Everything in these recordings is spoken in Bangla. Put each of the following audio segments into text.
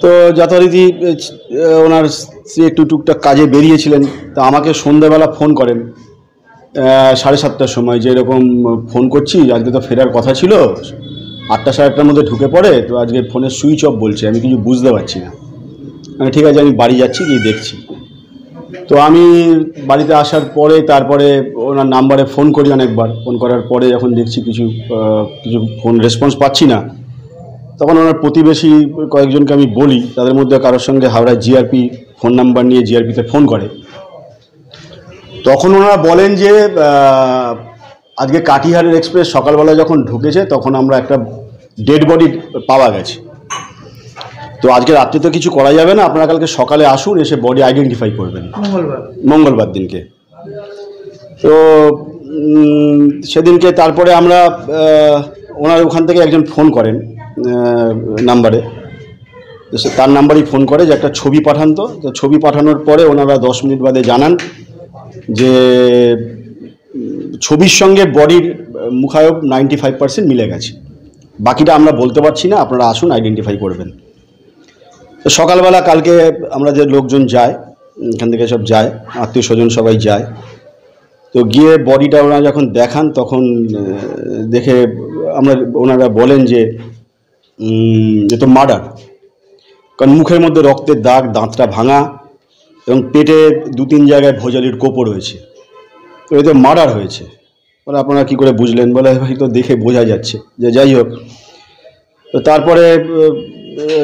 তো যথারীতি ওনার স্ত্রী একটু টুকটাক কাজে বেরিয়েছিলেন, তা আমাকে সন্ধ্যাবেলা ফোন করেন 7:30টার সময়, যে এরকম ফোন করছি, আজকে তো ফেরার কথা ছিল, 8টা 8:30টার মধ্যে ঢুকে পড়ে, তো আজকে ফোনের সুইচ অফ বলছে, আমি কিছু বুঝতে পারছি না। ঠিক আছে, আমি বাড়ি যাচ্ছি, গিয়ে দেখছি। তো আমি বাড়িতে আসার পরে তারপরে ওনার নাম্বারে ফোন করি অনেকবার, ফোন করার পরে যখন দেখছি কিছু ফোন রেসপন্স পাচ্ছি না, তখন ওনার প্রতিবেশী কয়েকজনকে আমি বলি, তাদের মধ্যে কারোর সঙ্গে হাওড়া জিআরপি ফোন নাম্বার নিয়ে জিআরপিতে ফোন করে। তখন ওনারা বলেন যে আজকে কাটিহারের এক্সপ্রেস সকালবেলা যখন ঢুকেছে তখন আমরা একটা ডেড বডি পাওয়া গেছে। তো আজকে রাত্রে তো কিছু করা যাবে না, আপনারা কালকে সকালে আসুন, এসে বডি আইডেন্টিফাই করবেন মঙ্গলবার দিনকে। তো সেদিনকে তারপরে আমরা ওনার ওখান থেকে একজন ফোন করেন নাম্বারে, তার নাম্বারই ফোন করে যে একটা ছবি পাঠান। তো ছবি পাঠানোর পরে ওনারা 10 মিনিট বাদে জানান যে ছবির সঙ্গে বডির মুখায়ব 95% মিলে গেছে, বাকিটা আমরা বলতে পারছি না, আপনারা আসুন আইডেন্টিফাই করবেন। তো সকালবেলা কালকে আমরা যে লোকজন যায়, এখান থেকে সব যায়, আত্মীয় স্বজন সবাই যায়। তো গিয়ে বডিটা ওনারা যখন দেখান তখন দেখে ওনারা বলেন যে এ তো মার্ডার, কারণ মুখের মধ্যে রক্তের দাগ, দাঁতটা ভাঙা এবং পেটে 2-3 জায়গায় ভোজালির কোপো রয়েছে। তো এ তো মার্ডার হয়েছে। বলে আপনারা কী করে বুঝলেন? বলে হয়তো দেখে বোঝা যাচ্ছে। যে যাই হোক, তো তারপরে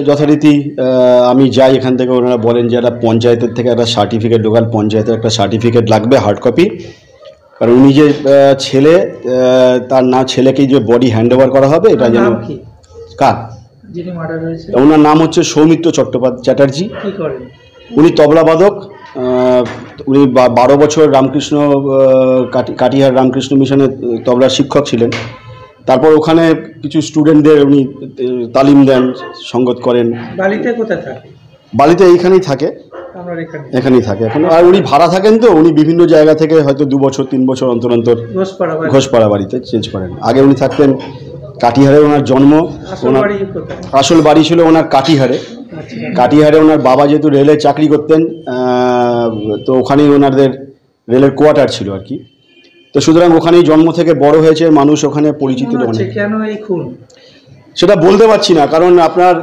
যথারীতি আমি যাই এখান থেকে, ওনারা বলেন যে একটা পঞ্চায়েতের থেকে একটা সার্টিফিকেট, লোকাল পঞ্চায়েতের একটা সার্টিফিকেট লাগবে, হার্ড কপি, কারণ উনি যে ছেলে, তার না ছেলেকেই যে বডি হ্যান্ড ওভার করা হবে, এটা যেন কার, ওনার নাম হচ্ছে সৌমিত্র চ্যাটার্জি। উনি তবলাবাদক, উনি 12 বছর রামকৃষ্ণ কাটিহার রামকৃষ্ণ মিশনের তবলার শিক্ষক ছিলেন। তারপর ওখানে কিছু স্টুডেন্টদের উনি তালিম দেন, সঙ্গত করেন। বালিতে কোথায় থাকে? বালিতে এইখানেই থাকে, এখানেই থাকে এখন। আর উনি ভাড়া থাকেন, তো উনি বিভিন্ন জায়গা থেকে হয়তো 2 বছর 3 বছর অন্তর অন্তর ঘোষপাড়া বাড়িতে চেঞ্জ করেন। আগে উনি থাকতেন কাটিহারে, ওনার জন্ম, ওনার আসল বাড়ি ছিল ওনার কাটিহারে। কাটিহারে ওনার বাবা যেহেতু রেলে চাকরি করতেন, তো ওখানেই ওনাদের রেলের কোয়ার্টার ছিল আর কি। তো সুতরাং ওখানেই জন্ম থেকে বড় হয়েছে, মানুষ ওখানে পরিচিত। কেন এই খুন সেটা বলতে পারছি না, কারণ আপনার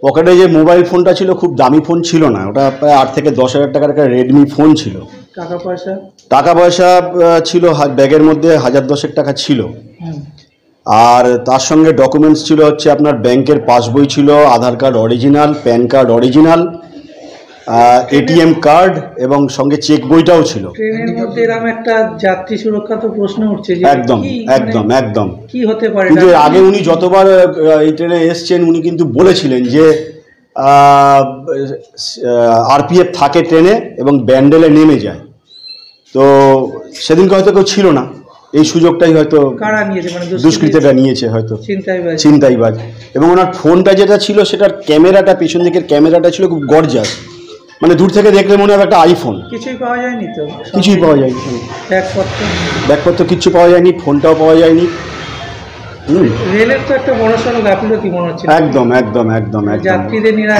পকেটে যে মোবাইল ফোনটা ছিল খুব দামি ফোন ছিল না, ওটা প্রায় 8 থেকে 10 হাজার টাকার একটা রেডমি ফোন ছিল। টাকা পয়সা ছিল ব্যাগের মধ্যে 1010 টাকা ছিল। আর তার সঙ্গে ডকুমেন্টস ছিল হচ্ছে আপনার ব্যাংকের পাসবই ছিল, Aadhaar card original, PAN card original, ATM card এবং সঙ্গে চেক বইটাও ছিল। ট্রেনের মধ্যে এরকম একটা যাত্রী সুরক্ষা তো প্রশ্ন উঠছে যে একদম একদম একদম কি হতে পারে। কিন্তু আগে উনি যতবার এই ট্রেনে এসছেন উনি কিন্তু বলেছিলেন যে আরপিএফ থাকে ট্রেনে এবং ব্যান্ডেলে নেমে যায়। তো সেদিনকে হয়তো কেউ ছিল না, এই সুযোগটাই হয়তো দুষ্কৃতীরা নিয়েছে, হয়তো ছিনতাইবাজ। এবং ওনার ফোনটা যেটা ছিল সেটার ক্যামেরাটা, পেছন দিকের ক্যামেরাটা ছিল খুব গর্জাস, মানে দূর থেকে দেখলে মনে হয় একটা আইফোন। কিছুই পাওয়া যায়নি, তো কিছুই পাওয়া যায়নি, ব্যাগপত্র কিচ্ছু পাওয়া যায়নি, ফোনটাও পাওয়া যায়নি। রেলের তো একটা বড়সড় গাফিলতি মনে হচ্ছে। একদম একদম একদম একদম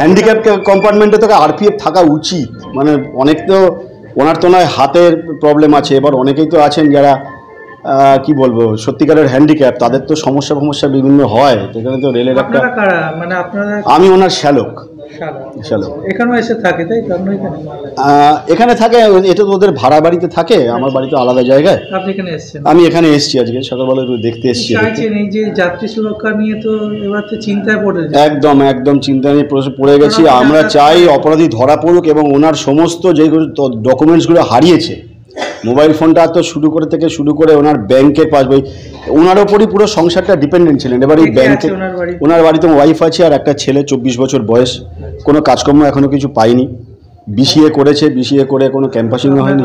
হ্যান্ডিক্যাপ কম্পার্টমেন্টে তো আরপিএফ থাকা উচিত। মানে অনেক তো ওনার তো নয় হাতের প্রবলেম আছে, এবার অনেকেই তো আছেন যারা কি বলবো সত্যিকারের হ্যান্ডিক্যাপ, তাদের তো সমস্যা বিভিন্ন হয়। এখানে তো রেলের একটা, মানে আপনারা, আমি ওনার শ্যালক। এখানে থাকে, এটা তো ওদের ভাড়া বাড়িতে থাকে, আমার বাড়ি তো আলাদা জায়গায়। আমি এখানে এসেছি আজকে সকালবেলা, একটু দেখতে এসেছি। যাত্রী সুরক্ষা নিয়ে তো এবার তো চিন্তায় পড়ে, একদম একদম চিন্তায় পড়ে গেছি। আমরা চাই অপরাধী ধরা পড়ুক এবং ওনার সমস্ত যে ডকুমেন্টসগুলো হারিয়েছে, মোবাইল ফোনটা তো শুরু করে ওনার ব্যাংকের পাসবই, ওনার ওপরই পুরো সংসারটা ডিপেন্ডেন্ট ছিলেন। এবার এই ব্যাংকে, ওনার বাড়িতে ওয়াইফ আছে আর একটা ছেলে 24 বছর বয়স, কোনো কাজকর্ম এখনো কিছু পাইনি, বিসিএ করেছে, বিসিএ করে কোনো ক্যাম্পাসিং হয়নি।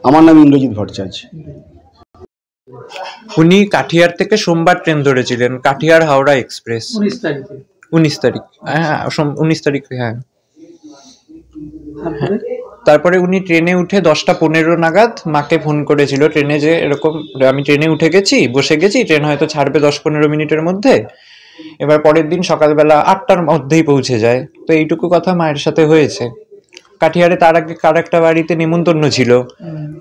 আমার নাম ইন্দ্রজিৎ ভট্টাচার্য। উনি কাঠিয়ার থেকে সোমবার ট্রেন ধরেছিলেন, কাঠিয়ার হাওড়া এক্সপ্রেস 19 তারিখ। হ্যাঁ 19 তারিখ। হ্যাঁ, তারপরে উনি ট্রেনে উঠে 10টা 15 নাগাদ মাকে ফোন করেছিল ট্রেনে, যে এরকম আমি ট্রেনে উঠে গেছি, বসে গেছি, ট্রেন হয়তো ছাড়বে 10-15 মিনিটের মধ্যে, এবার পরের দিন সকালবেলা 8টার মধ্যেই পৌঁছে যায়। তো এইটুকু কথা মায়ের সাথে হয়েছে। কাঠিয়ারে তার আগে কার একটা বাড়িতে নেমন্তন্ন ছিল,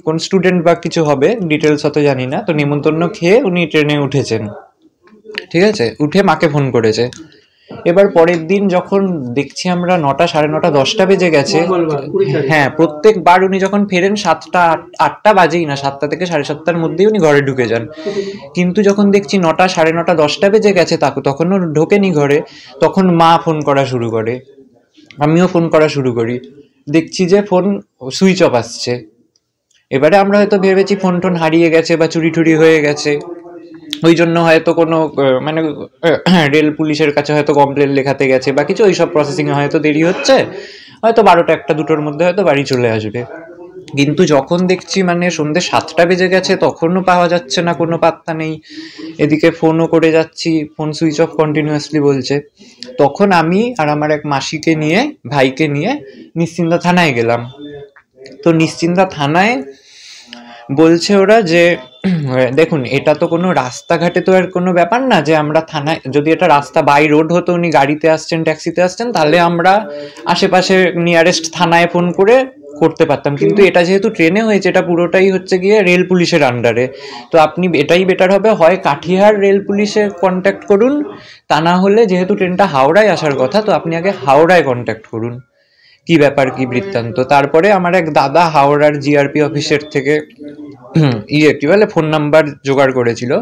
কোন স্টুডেন্ট বা কিছু হবে, ডিটেলস অত জানি না। তো নেমন্তন্ন খেয়ে উনি ট্রেনে উঠেছেন, ঠিক আছে, উঠে মাকে ফোন করেছে। এবার পরের দিন যখন দেখছি আমরা 9টা, 9:30, 10টা বেজে গেছে। হ্যাঁ, প্রত্যেকবার উনি যখন ফেরেন 7টা 8টা বাজেই না, 7টা থেকে 7:30টার মধ্যেই উনি ঘরে ঢুকে যান। কিন্তু যখন দেখছি 9টা, 9:30, 10টা বেজে গেছে, তখনও ঢোকেনি ঘরে, তখন মা ফোন করা শুরু করে, আমিও ফোন করা শুরু করি। দেখছি যে ফোন সুইচ অফ আসছে। এবারে আমরা হয়তো ভেবেছি ফোন টোন হারিয়ে গেছে বা চুরি টুরি হয়ে গেছে, ওই জন্য হয়তো কোনো মানে রেল পুলিশের কাছে হয়তো কমপ্লেন লেখাতে গেছে বা কিছু, ওইসব প্রসেসিংয়ে হয়তো দেরি হচ্ছে, হয়তো 12টা 1টা 2টোর মধ্যে হয়তো বাড়ি চলে আসবে। কিন্তু যখন দেখছি মানে সন্ধ্যে 7টা বেজে গেছে, তখনও পাওয়া যাচ্ছে না, কোনো পাত্তা নেই। এদিকে ফোনও করে যাচ্ছি, ফোন সুইচ অফ কন্টিনিউয়াসলি বলছে। তখন আমি আর আমার এক মাসিকে নিয়ে, ভাইকে নিয়ে নিশ্চিন্দা থানায় গেলাম। তো নিশ্চিন্দা থানায় বলছে ওরা যে দেখুন, এটা তো কোনো রাস্তাঘাটে তো আর কোনো ব্যাপার না যে আমরা থানায়, যদি এটা রাস্তা বাই রোড হতো, উনি গাড়িতে আসছেন, ট্যাক্সিতে আসছেন, তাহলে আমরা আশেপাশে নিয়ারেস্ট থানায় ফোন করে করতে পারতাম। কিন্তু এটা যেহেতু ট্রেনে হয়েছে, এটা পুরোটাই হচ্ছে গিয়ে রেল পুলিশের আন্ডারে। তো আপনি এটাই বেটার হবে, হয় কাঠিয়ার রেল পুলিশে কন্ট্যাক্ট করুন, তা না হলে যেহেতু ট্রেনটা হাওড়ায় আসার কথা, তো আপনি আগে হাওড়ায় কন্ট্যাক্ট করুন, কি ব্যাপার কি বৃত্তান্ত। তারপরে আমার এক দাদা হাওড়ার জিআরপি অফিসের থেকে কি বলে ফোন নাম্বার জোগাড় করেছিল।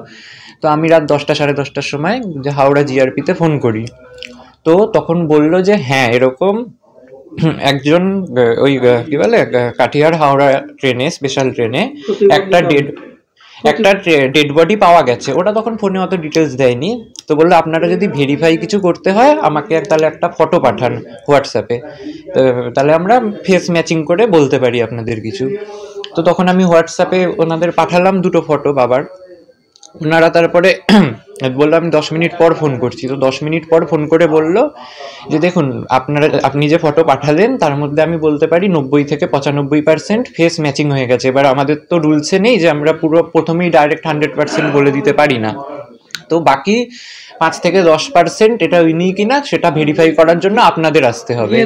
তো আমি রাত 10টা 10:30টার সময় যে হাওড়া জিআরপিতে ফোন করি। তো তখন বললো যে হ্যাঁ, এরকম একজন ওই কি বলে কাঠিয়ার হাওড়া ট্রেনে, স্পেশাল ট্রেনে একটা ডেড বডি পাওয়া গেছে। ওটা তখন ফোনে অত ডিটেলস দেয়নি। তো বললো আপনারা যদি ভেরিফাই কিছু করতে হয় আমাকে তাহলে একটা ফটো পাঠান হোয়াটসঅ্যাপে, তাহলে আমরা ফেস ম্যাচিং করে বলতে পারি আপনাদের কিছু। তো তখন আমি হোয়াটসঅ্যাপে ওনাদের পাঠালাম 2টো ফটো বাবার। ওনারা তারপরে বললো আমি 10 মিনিট পর ফোন করছি। তো 10 মিনিট পর ফোন করে বললো যে দেখুন, আপনি যে ফটো পাঠালেন তার মধ্যে আমি বলতে পারি 90 থেকে 95% ফেস ম্যাচিং হয়ে গেছে। এবার আমাদের তো রুলসে নেই যে আমরা পুরো প্রথমেই ডাইরেক্ট 100% বলে দিতে পারি না। তো বাকি 5 থেকে 10% এটা উনি কিনা সেটা ভেরিফাই করার জন্য আপনাদের আসতে হবে।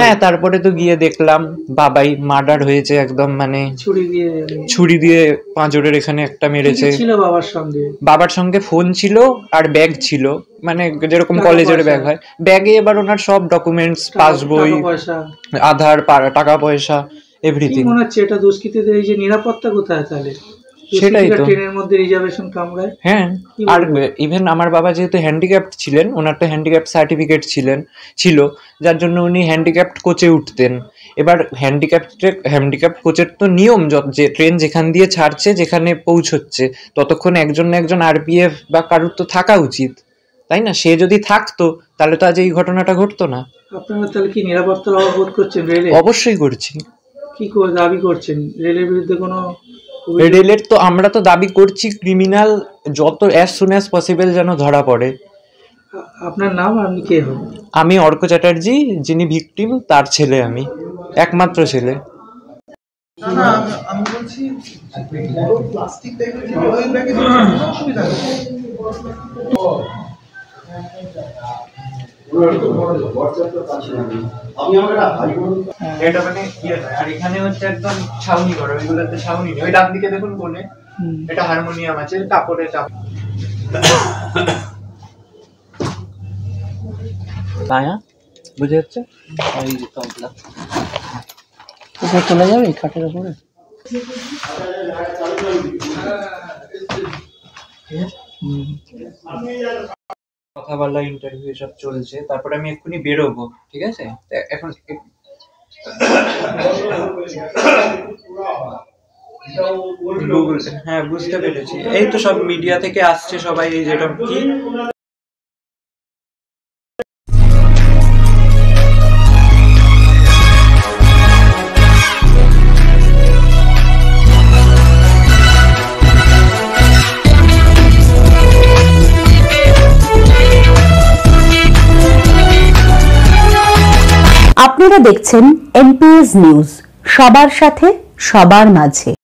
হ্যাঁ, তারপরে তো গিয়ে দেখলাম বাবাই মার্ডার হয়েছে একদম, মানে ছুরি দিয়ে পাঁজরের এখানে একটা মেরেছে। বাবার সঙ্গে ফোন ছিল আর ব্যাগ ছিল, মানে যেরকম কলেজের ব্যাগ হয়, ব্যাগে এবার ওনার সব ডকুমেন্টস, পাসবই, আধার, টাকা পয়সা, এভরিথিং। মনে হচ্ছে এটা দুষ্কৃতীদের এই যে নিরাপত্তা কোথায় তাহলে? সেটাই তো, ট্রেনের মধ্যে রিজার্ভেশন কামড়ায়। হ্যাঁ, আর ইভেন আমার বাবা যেহেতু হ্যান্ডিক্যাপ্ট ছিলেন, ওনার তো হ্যান্ডিক্যাপ্ট সার্টিফিকেট ছিল, যার জন্য উনি হ্যান্ডিক্যাপ্ট কোচে উঠতেন। এবার হ্যান্ডিক্যাপ্ট কোচের তো নিয়ম যে ট্রেন যেখান দিয়ে ছাড়ছে, যেখানে পৌঁছচ্ছে, ততক্ষণ একজন না একজন আরপিএফ বা কারুর তো থাকা উচিত, তাই না? সে যদি থাকতো তাহলে তো আজ এই ঘটনাটা ঘটতো না। আপনারা তাহলে কি নিরাপত্তার অভাব বোধ করছেন রেলে? অবশ্যই করছি। কি করে দাবি করছেন রেলের বিরুদ্ধে? কোনো রেলের তো আমরা তো দাবি করছি ক্রিমিনাল যত অ্যাজ সুন অ্যাজ পসিবল যেন ধরা পড়ে। আপনার নাম? আপনি কে হন? আমি অর্ক চ্যাটার্জি, যিনি ভিকটিম তার ছেলে, আমি একমাত্র ছেলে। আমি বলছি প্লাস্টিক টাইপের ব্যাগে অসুবিধা নেই। এটা মানে আর এখানে হচ্ছে একদম ছাউনি করা, ওইগুলোতে ছাউনি নেই। ওই ডান দিকে দেখুন কোণে এটা হারমোনিয়াম আছে, কাপড়ে চাপ। পায়া বুঝে যাচ্ছে, ওই তবলা উপর চলে যাবে খাটের উপরে। কথা বলা, ইন্টারভিউ সব চলছে, তারপরে আমি এক্ষুনি বেরোবো, ঠিক আছে? এখন হ্যাঁ, বুঝতে পেরেছি। এই তো সব মিডিয়া থেকে আসছে সবাই, এই যেটা কি আপনারা দেখছেন এনপিএস নিউজ, সবার সাথে সবার মাঝে।